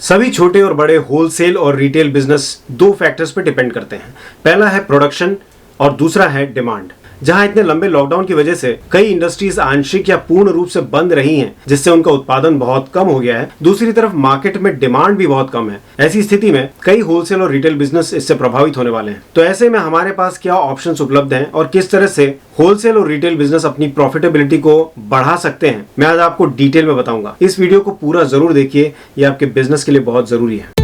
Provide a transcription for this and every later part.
सभी छोटे और बड़े होलसेल और रिटेल बिजनेस दो फैक्टर्स पे डिपेंड करते हैं। पहला है प्रोडक्शन और दूसरा है डिमांड। जहां इतने लंबे लॉकडाउन की वजह से कई इंडस्ट्रीज आंशिक या पूर्ण रूप से बंद रही हैं, जिससे उनका उत्पादन बहुत कम हो गया है, दूसरी तरफ मार्केट में डिमांड भी बहुत कम है। ऐसी स्थिति में कई होलसेल और रिटेल बिजनेस इससे प्रभावित होने वाले हैं। तो ऐसे में हमारे पास क्या ऑप्शंस उपलब्ध हैं और किस तरह से होलसेल और रिटेल बिजनेस अपनी प्रॉफिटेबिलिटी को बढ़ा सकते हैं, मैं आज आपको डिटेल में बताऊंगा। इस वीडियो को पूरा जरूर देखिए, ये आपके बिजनेस के लिए बहुत जरूरी है।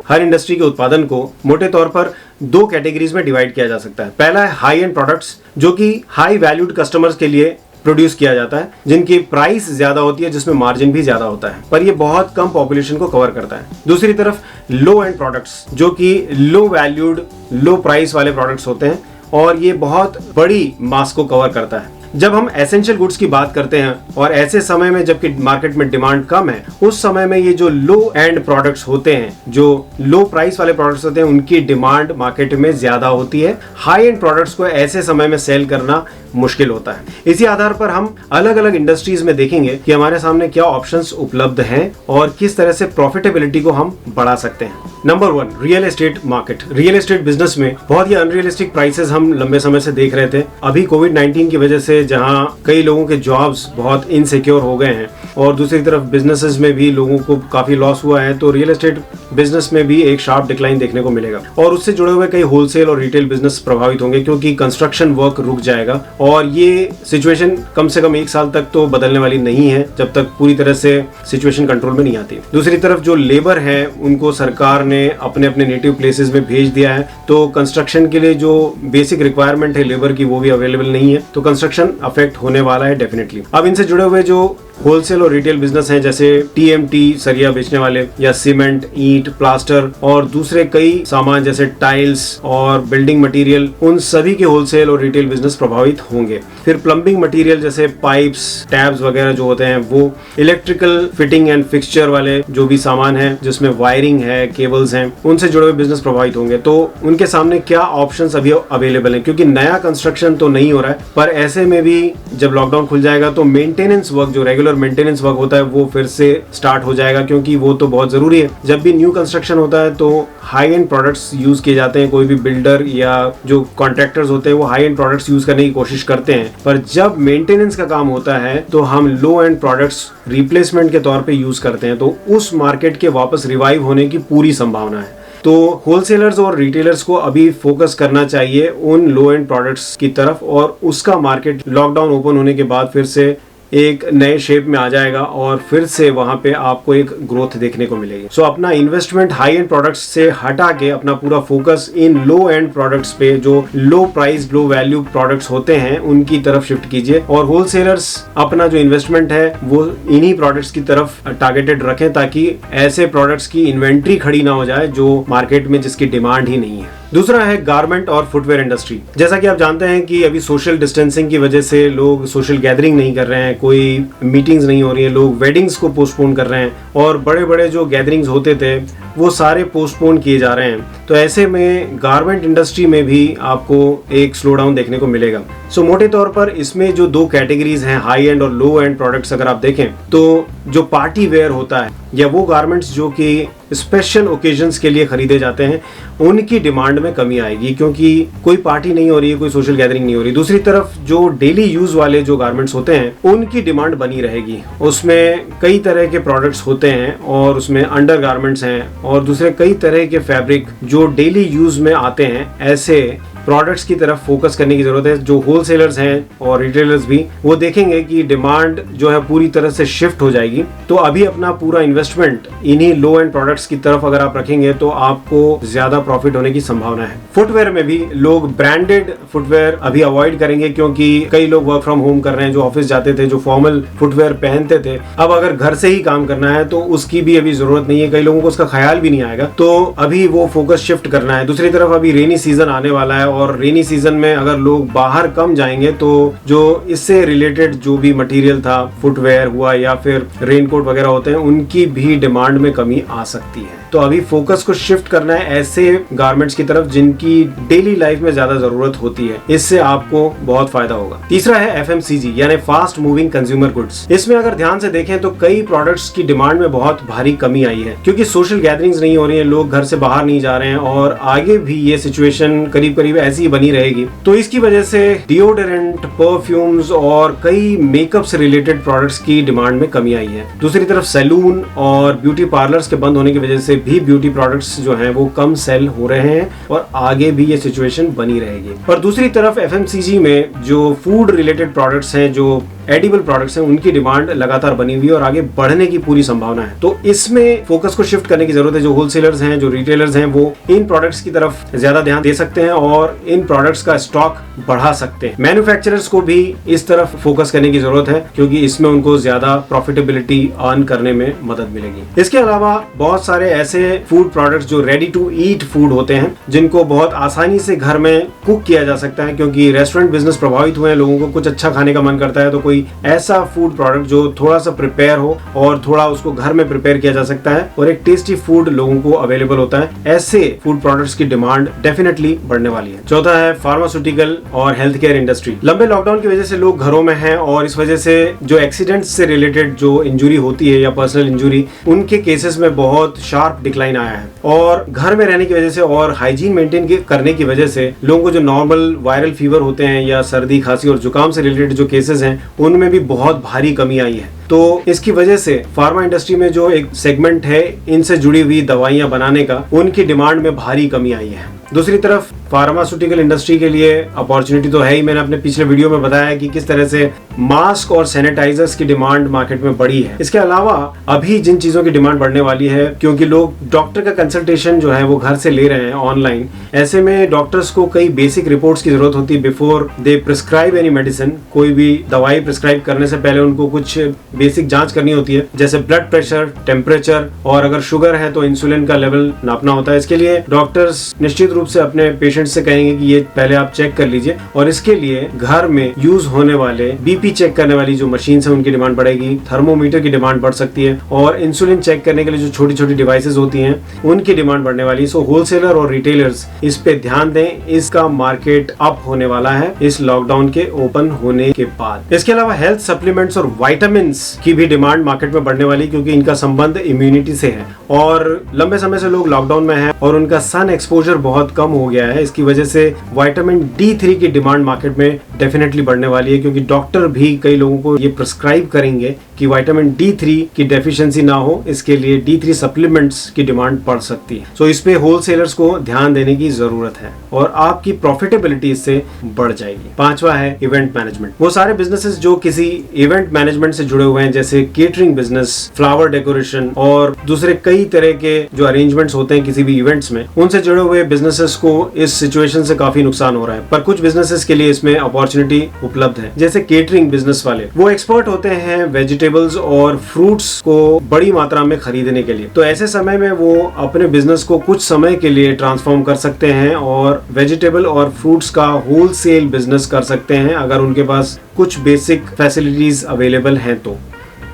हर इंडस्ट्री के उत्पादन को मोटे तौर पर दो कैटेगरीज में डिवाइड किया जा सकता है। पहला है हाई एंड प्रोडक्ट्स, जो कि हाई वैल्यूड कस्टमर्स के लिए प्रोड्यूस किया जाता है, जिनकी प्राइस ज्यादा होती है, जिसमें मार्जिन भी ज्यादा होता है, पर ये बहुत कम पॉपुलेशन को कवर करता है। दूसरी तरफ लो एंड प्रोडक्ट्स, जो कि लो वैल्यूड लो प्राइस वाले प्रोडक्ट्स होते हैं और ये बहुत बड़ी मास को कवर करता है। जब हम एसेंशियल गुड्स की बात करते हैं और ऐसे समय में जबकि मार्केट में डिमांड कम है, उस समय में ये जो लो एंड प्रोडक्ट्स होते हैं, जो लो प्राइस वाले प्रोडक्ट्स होते हैं, उनकी डिमांड मार्केट में ज्यादा होती है। हाई एंड प्रोडक्ट्स को ऐसे समय में सेल करना मुश्किल होता है। इसी आधार पर हम अलग अलग इंडस्ट्रीज में देखेंगे कि हमारे सामने क्या ऑप्शंस उपलब्ध हैं और किस तरह से प्रॉफिटेबिलिटी को हम बढ़ा सकते हैं। Number 1, real estate market. Real estate business में बहुत ही अनरियलिस्टिक प्राइसेस हम लंबे समय से देख रहे थे। अभी कोविड-19 की वजह से जहां कई लोगों के जॉब्स बहुत इनसिक्योर हो गए हैं और दूसरी तरफ बिजनेसेस में भी लोगों को काफी लॉस हुआ है, तो रियल एस्टेट बिजनेस में भी एक शार्प डिक्लाइन देखने को मिलेगा और उससे जुड़े हुए कई होलसेल और रिटेल बिजनेस प्रभावित होंगे, क्योंकि कंस्ट्रक्शन वर्क रुक जाएगा और ये सिचुएशन कम से कम 1 साल तक तो बदलने वाली नहीं है, जब तक पूरी तरह से सिचुएशन कंट्रोल में नहीं आती। दूसरी तरफ जो लेबर है, उनको सरकार ने अपने अपने नेटिव प्लेसेस में भेज दिया है, तो कंस्ट्रक्शन के लिए जो बेसिक रिक्वायरमेंट है लेबर की, वो भी अवेलेबल नहीं है, तो कंस्ट्रक्शन अफेक्ट होने वाला है डेफिनेटली। अब इनसे जुड़े हुए जो होलसेल और रिटेल बिजनेस हैं, जैसे टीएमटी सरिया बेचने वाले, या सीमेंट, ईंट, प्लास्टर और दूसरे कई सामान जैसे टाइल्स और बिल्डिंग मटेरियल, उन सभी के होलसेल और रिटेल बिजनेस प्रभावित होंगे। फिर प्लम्बिंग मटेरियल जैसे पाइप्स, टैब्स वगैरह जो होते हैं, वो इलेक्ट्रिकल फिटिंग एंड फिक्सचर वाले जो भी सामान है, जिसमें वायरिंग है, केबल्स हैं, उनसे जुड़े हुए बिजनेस प्रभावित होंगे। तो उनके सामने क्या ऑप्शंस अभी अवेलेबल है, क्योंकि नया कंस्ट्रक्शन तो नहीं हो रहा है, पर ऐसे में भी जब लॉकडाउन खुल जाएगा तो मेंटेनेंस वर्क, जो रेगुलर मेंटेनेंस वर्क होता है, वो फिर से स्टार्ट हो जाएगा, क्योंकि वो तो बहुत जरूरी है। जब भी न्यू कंस्ट्रक्शन होता है तो हाई एंड प्रोडक्ट्स यूज किए जाते हैं। कोई भी बिल्डर या जो कॉन्ट्रैक्टर्स होते हैं वो हाई एंड प्रोडक्ट्स यूज करने की कोशिश करते हैं, पर जब मेंटेनेंस का काम होता है तो हम लो एंड प्रोडक्ट्स रिप्लेसमेंट के तौर पे यूज करते हैं, तो उस मार्केट के वापस रिवाइव होने की पूरी संभावना है। तो होलसेलर्स और रिटेलर्स को अभी फोकस करना चाहिए उन लो एंड प्रोडक्ट्स की तरफ, और उसका मार्केट लॉकडाउन ओपन होने के बाद फिर से एक नए शेप में आ जाएगा और फिर से वहां पे आपको एक ग्रोथ देखने को मिलेगी। सो अपना इन्वेस्टमेंट हाई एंड प्रोडक्ट्स से हटा के अपना पूरा focus in low and products पे, जो लो प्राइस लो वैल्यू प्रोडक्ट्स होते हैं, उनकी तरफ शिफ्ट कीजिए। और होलसेलर्स अपना जो इन्वेस्टमेंट है वो इन्हीं प्रोडक्ट्स की तरफ टारगेटेड रखें, ताकि ऐसे प्रोडक्ट्स की इन्वेंट्री खड़ी ना हो जाए जो मार्केट में जिसकी डिमांड ही नहीं है। दूसरा है गारमेंट और फुटवेयर इंडस्ट्री। जैसा कि आप जानते हैं कि अभी सोशल डिस्टेंसिंग की वजह से लोग सोशल गैदरिंग नहीं कर रहे हैं, कोई मीटिंग्स नहीं हो रही है, लोग वेडिंग्स को पोस्टपोन कर रहे हैं और बड़े बड़े जो गैदरिंग्स होते थे वो सारे पोस्टपोन किए जा रहे हैं। तो ऐसे में गारमेंट इंडस्ट्री में भी आपको एक स्लो डाउन देखने को मिलेगा। सो मोटे तौर पर इसमें जो दो कैटेगरीज हैं, हाई एंड और लो एंड प्रोडक्ट्स, अगर आप देखें तो जो पार्टी वेयर होता है या वो गारमेंट्स जो कि स्पेशल ओकेजन्स के लिए खरीदे जाते हैं, उनकी डिमांड में कमी आएगी, क्योंकि कोई पार्टी नहीं हो रही है, कोई सोशल गैदरिंग नहीं हो रही। दूसरी तरफ जो डेली यूज वाले जो गारमेंट्स होते हैं, उनकी डिमांड बनी रहेगी। उसमें कई तरह के प्रोडक्ट्स होते हैं और उसमें अंडर गारमेंट्स हैं और दूसरे कई तरह के फैब्रिक जो डेली यूज में आते हैं। ऐसे प्रोडक्ट्स की तरफ फोकस करने की जरूरत है। जो होलसेलर्स हैं और रिटेलर्स भी, वो देखेंगे कि डिमांड जो है पूरी तरह से शिफ्ट हो जाएगी, तो अभी अपना पूरा इन्वेस्टमेंट इन्हीं लो एंड प्रोडक्ट्स की तरफ अगर आप रखेंगे तो आपको ज्यादा प्रॉफिट होने की संभावना है। फुटवेयर में भी लोग ब्रांडेड फुटवेयर अभी अवॉइड करेंगे, क्योंकि कई लोग वर्क फ्रॉम होम कर रहे हैं, जो ऑफिस जाते थे, जो फॉर्मल फुटवेयर पहनते थे, अब अगर घर से ही काम करना है तो उसकी भी अभी जरूरत नहीं है। कई लोगों को उसका ख्याल भी नहीं आएगा, तो अभी वो फोकस शिफ्ट करना है। दूसरी तरफ अभी रेनी सीजन आने वाला है और रेनी सीजन में अगर लोग बाहर कम जाएंगे तो जो इससे रिलेटेड जो भी मटेरियल था, फुटवेयर हुआ या फिर रेनकोट वगैरह होते हैं, उनकी भी डिमांड में कमी आ सकती है। तो अभी फोकस को शिफ्ट करना है ऐसे गारमेंट्स की तरफ जिनकी डेली लाइफ में ज्यादा जरूरत होती है। इससे आपको बहुत फायदा होगा। तीसरा है FMCG यानी फास्ट मूविंग कंज्यूमर गुड्स। इसमें अगर ध्यान से देखें तो कई प्रोडक्ट्स की डिमांड में बहुत भारी कमी आई है, क्योंकि सोशल गैदरिंग्स नहीं हो रही है, लोग घर से बाहर नहीं जा रहे हैं और आगे भी ये सिचुएशन करीब करीब ऐसी ही बनी रहेगी। तो इसकी वजह से डिओडोरेंट, परफ्यूम्स और कई मेकअप से रिलेटेड प्रोडक्ट्स की डिमांड में कमी आई है। दूसरी तरफ सैलून और ब्यूटी पार्लर्स के बंद होने की वजह से भी ब्यूटी प्रोडक्ट्स जो हैं वो कम सेल हो रहे हैं और आगे भी ये सिचुएशन बनी रहेगी। और दूसरी तरफ FMCG में जो फूड रिलेटेड प्रोडक्ट्स हैं, जो एडिबल प्रोडक्ट्स हैं, उनकी डिमांड लगातार बनी हुई है और आगे बढ़ने की पूरी संभावना है। तो इसमें फोकस को शिफ्ट करने की जरूरत है। जो होलसेलर्स हैं, जो रिटेलर्स हैं, वो इन प्रोडक्ट्स की तरफ ज्यादा ध्यान दे सकते हैं और इन प्रोडक्ट्स का स्टॉक बढ़ा सकते हैं। मैन्युफैक्चरर्स को भी इस तरफ फोकस करने की जरूरत है, क्योंकि इसमें उनको ज्यादा प्रॉफिटेबिलिटी अर्न करने में मदद मिलेगी। इसके अलावा बहुत सारे ऐसे फूड प्रोडक्ट्स जो रेडी टू ईट फूड होते हैं, जिनको बहुत आसानी से घर में कुक किया जा सकता है, क्योंकि रेस्टोरेंट बिजनेस प्रभावित हुए हैं, लोगों को कुछ अच्छा खाने का मन करता है, तो कोई ऐसा फूड प्रोडक्ट जो थोड़ा सा प्रिपेयर हो और थोड़ा उसको घर में प्रिपेयर किया जा सकता है और एक टेस्टी फूड लोगों को अवेलेबल होता है, ऐसे फूड प्रोडक्ट्स की डिमांड डेफिनेटली बढ़ने वाली है। चौथा है फार्मास्यूटिकल और हेल्थ केयर इंडस्ट्री। लंबे लॉकडाउन की वजह से लोग घरों में हैं और इस वजह से जो एक्सीडेंट्स से रिलेटेड जो इंजरी होती है या पर्सनल इंजरी, उनके केसेस में बहुत शार्प डिक्लाइन आया है। और घर में रहने की वजह से और हाइजीन मेंटेन करने की वजह से लोगों को जो नॉर्मल वायरल फीवर होते हैं या सर्दी, खांसी और जुकाम से रिलेटेड जो केसेस हैं, उनमें भी बहुत भारी कमी आई है। तो इसकी वजह से फार्मा इंडस्ट्री में जो एक सेगमेंट है इनसे जुड़ी हुई दवाइयां बनाने का, उनकी डिमांड में भारी कमी आई है। दूसरी तरफ फार्मास्यूटिकल इंडस्ट्री के लिए अपॉर्चुनिटी तो है ही। मैंने अपने पिछले वीडियो में बताया कि किस तरह से मास्क और सैनिटाइजर्स की डिमांड मार्केट में बढ़ी है। इसके अलावा अभी जिन चीजों की डिमांड बढ़ने वाली है, क्योंकि लोग डॉक्टर का कंसल्टेशन जो है वो घर से ले रहे हैं ऑनलाइन, ऐसे में डॉक्टर्स को कई बेसिक रिपोर्ट्स की जरूरत होती है before they prescribe any medicine. कोई भी दवाई प्रिस्क्राइब करने से पहले उनको कुछ बेसिक जांच करनी होती है, जैसे ब्लड प्रेशर, टेम्परेचर और अगर शुगर है तो इंसुलिन का लेवल नापना होता है। इसके लिए डॉक्टर्स निश्चित रूप से अपने पेशेंट से कहेंगे कि ये पहले आप चेक कर लीजिए, और इसके लिए घर में यूज होने वाले बीपी चेक करने वाली जो मशीन है उनकी डिमांड बढ़ेगी, थर्मोमीटर की डिमांड बढ़ सकती है और इंसुलिन चेक करने के लिए जो छोटी छोटी डिवाइसेस होती हैं उनकी डिमांड बढ़ने वाली है। सो होलसेलर और रिटेलर्स इस पे ध्यान दें, इसका मार्केट अप होने वाला है इस लॉकडाउन के ओपन होने के बाद। इसके अलावा हेल्थ सप्लीमेंट्स और वाइटामिन की भी डिमांड मार्केट में बढ़ने वाली, क्योंकि इनका संबंध इम्यूनिटी से है और लंबे समय से लोग लॉकडाउन में हैं और उनका सन एक्सपोजर बहुत कम हो गया है। इसकी वजह से विटामिन D3 की डिमांड मार्केट में डेफिनेटली बढ़ने वाली है, क्योंकि डॉक्टर भी कई लोगों को ये प्रिस्क्राइब करेंगे कि विटामिन D3 की डेफिशिएंसी ना हो, इसके लिए D3 सप्लीमेंट्स की डिमांड बढ़ सकती है। सो इस पे होलसेलर्स को ध्यान देने की जरूरत है और आपकी प्रॉफिटेबिलिटी इससे बढ़ जाएगी। पांचवा है इवेंट मैनेजमेंट। वो सारे बिजनेसेस जो किसी इवेंट मैनेजमेंट से जुड़े हुए हैं, जैसे केटरिंग बिजनेस, फ्लावर डेकोरेशन और दूसरे कई तरह के जो अरेंजमेंट्स होते हैं किसी भी इवेंट्स में, उनसे जुड़े हुए बिजनेसेस को इस सिचुएशन से काफी नुकसान हो रहा है। पर कुछ बिजनेसेस के लिए इसमें अपॉर्चुनिटी उपलब्ध है। जैसे केटरिंग बिजनेस वाले, वो एक्सपर्ट होते हैं वेजिटेबल्स और फ्रूट्स को बड़ी मात्रा में खरीदने के लिए, तो ऐसे समय में वो अपने बिजनेस को कुछ समय के लिए ट्रांसफॉर्म कर सकते हैं और वेजिटेबल और फ्रूट्स का होलसेल बिजनेस कर सकते हैं अगर उनके पास कुछ बेसिक फैसिलिटीज अवेलेबल हैं तो।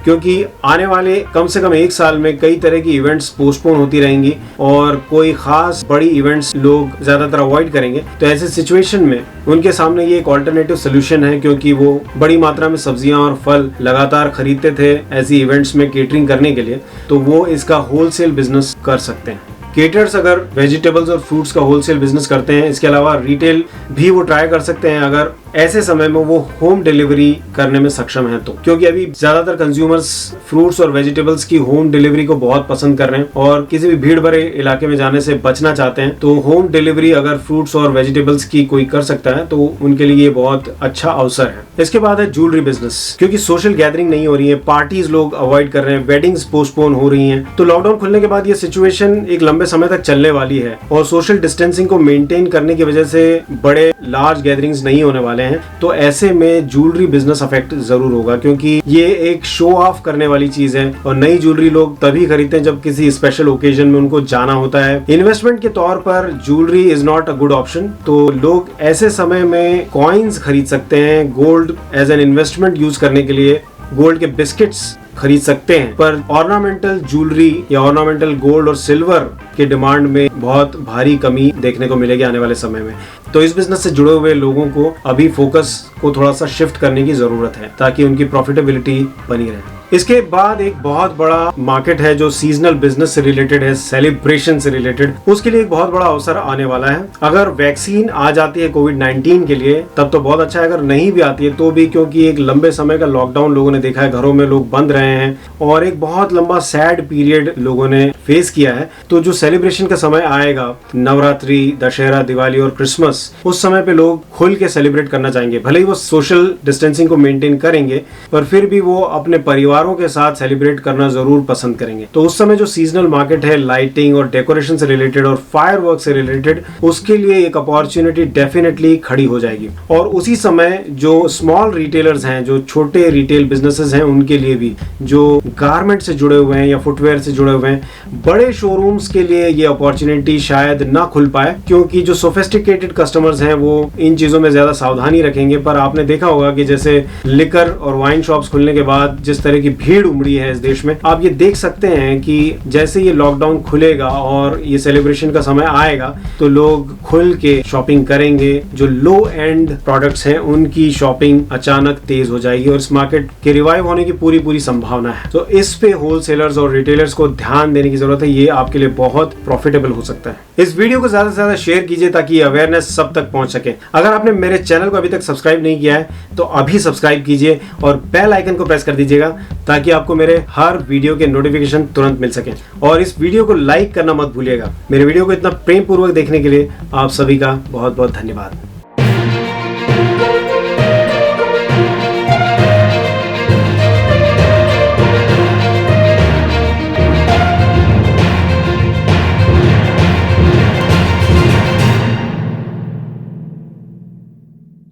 क्योंकि आने वाले कम से कम एक साल में कई तरह की इवेंट्स पोस्टपोन होती रहेंगी और कोई खास बड़ी इवेंट्स लोग ज्यादातर अवॉइड करेंगे, तो ऐसे सिचुएशन में उनके सामने ये एक ऑल्टरनेटिव सोल्यूशन है, क्योंकि वो बड़ी मात्रा में सब्जियां और फल लगातार खरीदते थे ऐसी इवेंट्स में केटरिंग करने के लिए, तो वो इसका होलसेल बिजनेस कर सकते हैं। केटर्स अगर वेजिटेबल्स और फ्रूट्स का होलसेल बिजनेस करते हैं, इसके अलावा रिटेल भी वो ट्राई कर सकते हैं अगर ऐसे समय में वो होम डिलीवरी करने में सक्षम है तो। क्योंकि अभी ज्यादातर कंज्यूमर्स फ्रूट्स और वेजिटेबल्स की होम डिलीवरी को बहुत पसंद कर रहे हैं और किसी भी भीड़ भरे इलाके में जाने से बचना चाहते हैं, तो होम डिलीवरी अगर फ्रूट्स और वेजिटेबल्स की कोई कर सकता है तो उनके लिए ये बहुत अच्छा अवसर है। इसके बाद है ज्वेलरी बिजनेस। क्योंकि सोशल गैदरिंग नहीं हो रही है, पार्टीज लोग अवॉइड कर रहे हैं, वेडिंग्स पोस्टपोन हो रही हैं, तो लॉकडाउन खुलने के बाद ये सिचुएशन एक लंबे समय तक चलने वाली है और सोशल डिस्टेंसिंग को मेंटेन करने की वजह से बड़े लार्ज गैदरिंग्स नहीं होने वाले हैं। तो ऐसे में ज्वेलरी बिजनेस अफेक्ट जरूर होगा, क्योंकि ये एक शो ऑफ करने वाली चीज है और नई ज्वेलरी लोग तभी खरीदते हैं जब किसी स्पेशल ओकेजन में उनको जाना होता है। इन्वेस्टमेंट के तौर पर jewellery is not a good option, तो लोग ऐसे समय में कॉइन्स खरीद सकते हैं। Gold as an investment use करने के लिए गोल्ड के बिस्किट्स खरीद सकते हैं, पर ऑर्नामेंटल ज्वेलरी या ऑर्नामेंटल गोल्ड और सिल्वर के डिमांड में बहुत भारी कमी देखने को मिलेगी आने वाले समय में। तो इस बिजनेस से जुड़े हुए लोगों को अभी फोकस को थोड़ा सा शिफ्ट करने की जरूरत है ताकि उनकी प्रॉफिटेबिलिटी बनी रहे। इसके बाद एक बहुत बड़ा मार्केट है जो सीजनल बिजनेस से रिलेटेड है, सेलिब्रेशन से रिलेटेड। उसके लिए एक बहुत बड़ा अवसर आने वाला है। अगर वैक्सीन आ जाती है कोविड-19 के लिए तब तो बहुत अच्छा है, अगर नहीं भी आती है तो भी, क्योंकि एक लंबे समय का लॉकडाउन लोगों ने देखा है, घरों में लोग बंद रहे हैं और एक बहुत लंबा सैड पीरियड लोगों ने फेस किया है। तो जो सेलिब्रेशन का समय आएगा, नवरात्रि, दशहरा, दिवाली और क्रिसमस, उस समय पे लोग खुल के सेलिब्रेट करना चाहेंगे। भले ही वो सोशल डिस्टेंसिंग को मेंटेन करेंगे पर फिर भी वो अपने परिवारों के साथ सेलिब्रेट करना जरूर पसंद करेंगे। तो उस समय जो सीजनल मार्केट है लाइटिंग और डेकोरेशन से रिलेटेड और फायरवर्क से रिलेटेड, उसके लिए एक अपॉर्चुनिटी डेफिनेटली खड़ी हो जाएगी। और उसी समय जो स्मॉल रिटेलर्स हैं, जो छोटे रिटेल बिजनेसेस हैं, उनके लिए भी, जो गारमेंट से जुड़े हुए हैं या फुटवेयर से जुड़े हुए हैं, बड़े शोरूम्स के लिए ये अपॉर्चुनिटी शायद ना खुल पाए, क्योंकि जो सोफिस्टिकेटेड कस्टमर्स हैं वो इन चीजों में ज्यादा सावधानी रखेंगे। पर आपने देखा होगा कि जैसे लिकर और वाइन शॉप्स खुलने के बाद जिस तरह की भीड़ उमड़ी है इस देश में, आप ये देख सकते हैं कि जैसे ये लॉकडाउन खुलेगा और ये सेलिब्रेशन का समय आएगा तो लोग खुल के शॉपिंग करेंगे। जो लो एंड प्रोडक्ट्स हैं उनकी शॉपिंग अचानक तेज हो जाएगी और इस मार्केट के रिवाइव होने की पूरी संभावना है। तो इस पे होलसेलर्स और रिटेलर्स को ध्यान देने की जरूरत है। ये आपके लिए बहुत प्रॉफिटेबल हो सकता है। इस वीडियो को ज्यादा से ज्यादा शेयर कीजिए ताकि अवेयरनेस सब तक पहुंच सके। अगर आपने मेरे चैनल को अभी तक सब्सक्राइब नहीं किया है तो अभी सब्सक्राइब कीजिए और बेल आइकन को प्रेस कर दीजिएगा ताकि आपको मेरे हर वीडियो के नोटिफिकेशन तुरंत मिल सके। और इस वीडियो को लाइक करना मत भूलिएगा। मेरे वीडियो को इतना प्रेम पूर्वक देखने के लिए आप सभी का बहुत बहुत धन्यवाद।